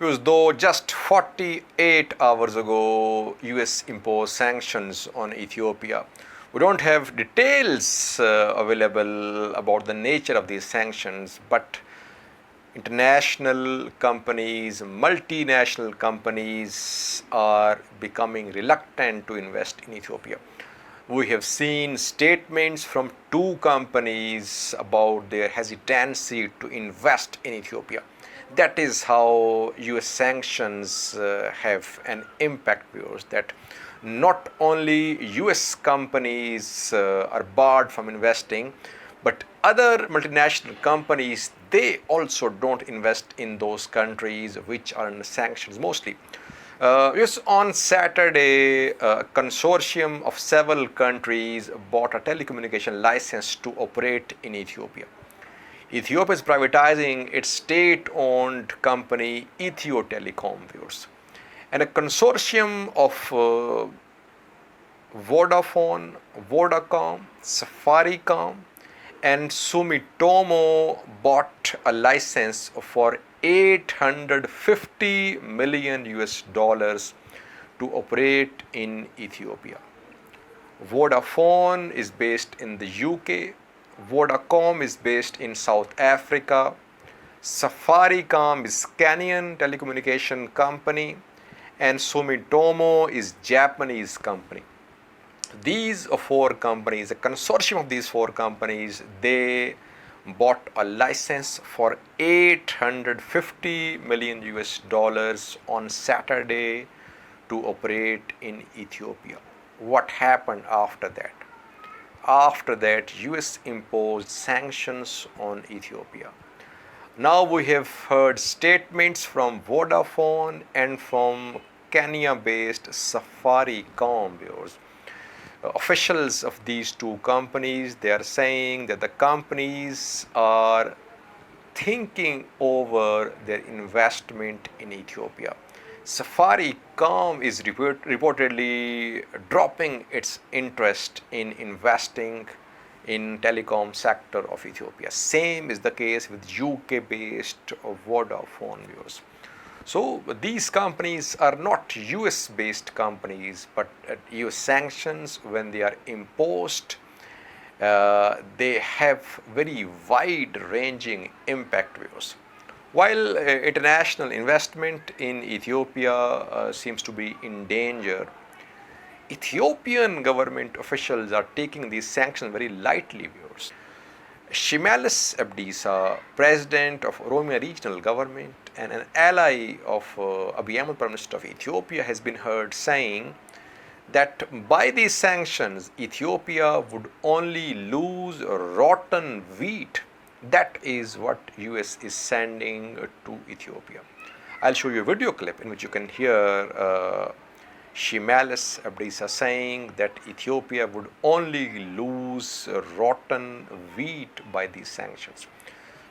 Because though just 48 hours ago, US imposed sanctions on Ethiopia, we don't have details available about the nature of these sanctions, but international companies, multinational companies are becoming reluctant to invest in Ethiopia. We have seen statements from two companies about their hesitancy to invest in Ethiopia. That is how US sanctions have an impact, viewers, that not only US companies are barred from investing, but other multinational companies, they also don't invest in those countries which are under sanctions mostly. Yes, on Saturday, a consortium of several countries bought a telecommunication license to operate in Ethiopia. Ethiopia is privatizing its state-owned company Ethio Telecom, viewers. And a consortium of Vodafone, Vodacom, Safaricom, and Sumitomo bought a license for 850 million US dollars to operate in Ethiopia. Vodafone is based in the UK. Vodacom is based in South Africa. Safaricom is Kenyan telecommunication company, and Sumitomo is Japanese company. These four companies, a consortium of these four companies, they bought a license for 850 million US dollars on Saturday to operate in Ethiopia. What happened after that? After that, US imposed sanctions on Ethiopia. Now we have heard statements from Vodafone and from Kenya-based Safaricom, viewers. Officials of these two companies, they are saying that the companies are thinking over their investment in Ethiopia. Safaricom is reportedly dropping its interest in investing in telecom sector of Ethiopia. Same is the case with UK-based Vodafone, viewers. So these companies are not US-based companies, but US sanctions, when they are imposed, they have very wide-ranging impact, viewers. While international investment in Ethiopia seems to be in danger, Ethiopian government officials are taking these sanctions very lightly, viewers. Shimelis Abdisa, president of Oromia regional government and an ally of Abiy Ahmed, Prime Minister of Ethiopia, has been heard saying that by these sanctions, Ethiopia would only lose rotten wheat. That is what US is sending to Ethiopia. I'll show you a video clip in which you can hear Shimelis Abdisa saying that Ethiopia would only lose rotten wheat by these sanctions.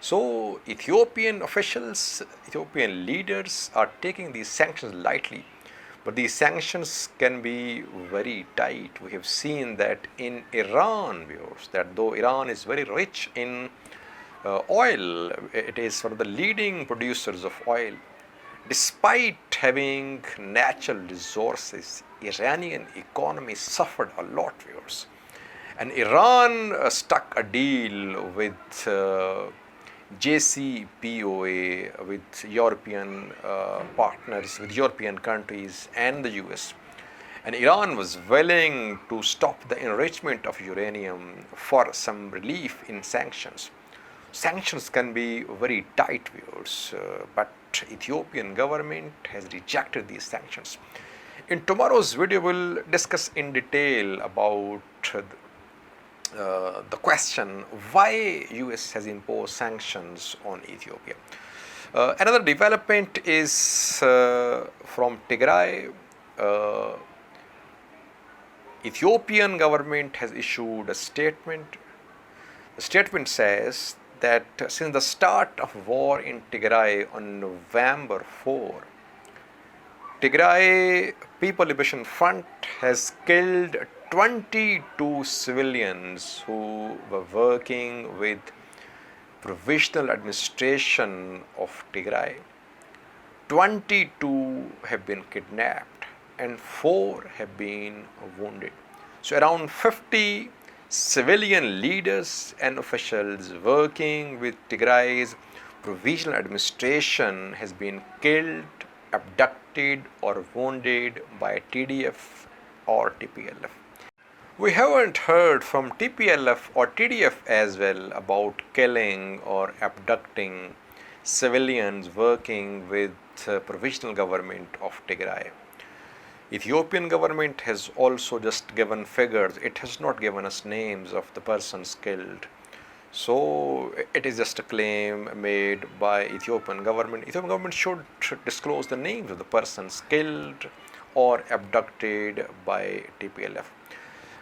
So Ethiopian officials, Ethiopian leaders are taking these sanctions lightly. But these sanctions can be very tight. We have seen that in Iran, viewers, that though Iran is very rich in oil, it is one of the leading producers of oil. Despite having natural resources, Iranian economy suffered a lot, viewers. And Iran struck a deal with JCPOA, with European partners, with European countries and the US. And Iran was willing to stop the enrichment of uranium for some relief in sanctions. Sanctions can be very tight, viewers, but Ethiopian government has rejected these sanctions. In tomorrow's video, we'll discuss in detail about the question why US has imposed sanctions on Ethiopia. Another development is from Tigray. Ethiopian government has issued a statement. The statement says that since the start of war in Tigray on November 4, Tigray People Liberation Front has killed 22 civilians who were working with provisional administration of Tigray. 22 have been kidnapped and 4 have been wounded. So around 50 civilian leaders and officials working with Tigray's provisional administration has been killed, abducted or wounded by TDF or TPLF. We haven't heard from TPLF or TDF as well about killing or abducting civilians working with provisional government of Tigray. Ethiopian government has also just given figures. It has not given us names of the persons killed. So it is just a claim made by Ethiopian government. Ethiopian government should disclose the names of the persons killed or abducted by TPLF.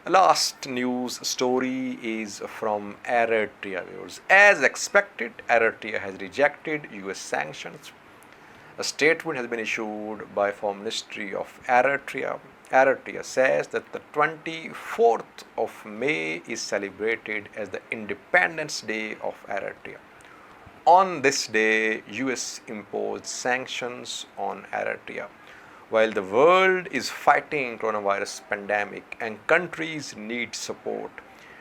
Last news story is from Eritrea. As expected, Eritrea has rejected US sanctions. A statement has been issued by Foreign Ministry of Eritrea. Eritrea says that the 24th of May is celebrated as the Independence Day of Eritrea. On this day, US imposed sanctions on Eritrea. While the world is fighting coronavirus pandemic and countries need support,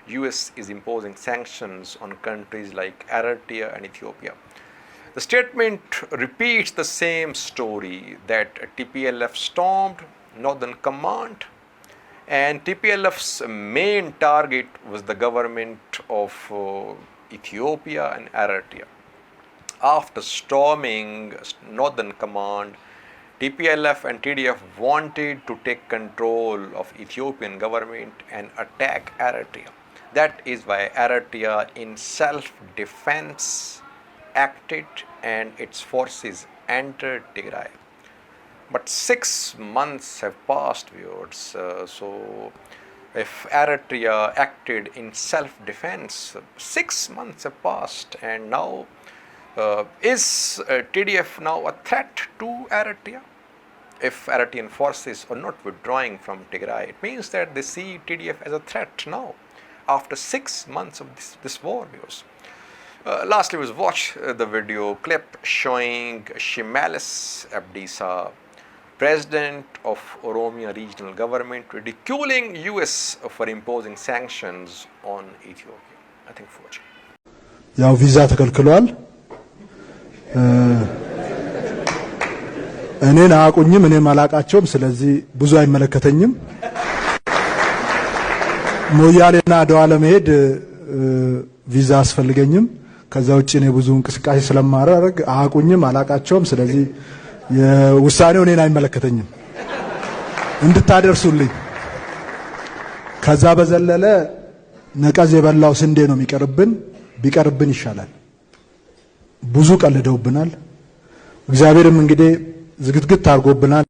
US is imposing sanctions on countries like Eritrea and Ethiopia. The statement repeats the same story that TPLF stormed Northern Command, and TPLF's main target was the government of Ethiopia and Eritrea. After storming Northern Command, TPLF and TDF wanted to take control of Ethiopian government and attack Eritrea. That is why Eritrea in self-defense acted and its forces entered Tigray. But 6 months have passed, viewers. So if Eritrea acted in self-defense, 6 months have passed, and now is TDF now a threat to Eritrea? If Eritrean forces are not withdrawing from Tigray, it means that they see TDF as a threat now, after 6 months of this war, viewers. Lastly, was watch the video clip showing Shimalis Abdisa, President of Oromia Regional Government, ridiculing US for imposing sanctions on Ethiopia. I think for watching. ያው ቪዛ ተከልክሏል እኔን አቁኝም እኔ ማላቃቸውም ስለዚህ ብዙ አይመለከተኝም ሞያሌና አድዋ ለመሄድ ቪዛ አስፈልገኝም ከዛ ውጪ እኔ ብዙ እንቅስቃሴ ስለማረግ አቁኝም አላቃቸውም ስለዚህ የውሳኔው እኔን አይመለከተኝም እንድታደርሱልኝ ከዛ በዘለለ ነቀዝ የበላው ስንዴ ነው የሚቀርብን ቢቀርብን ይሻላል ብዙ ቀልደውብናል እግዚአብሔርም እንግዲህ ዝግትግት አርጎብናል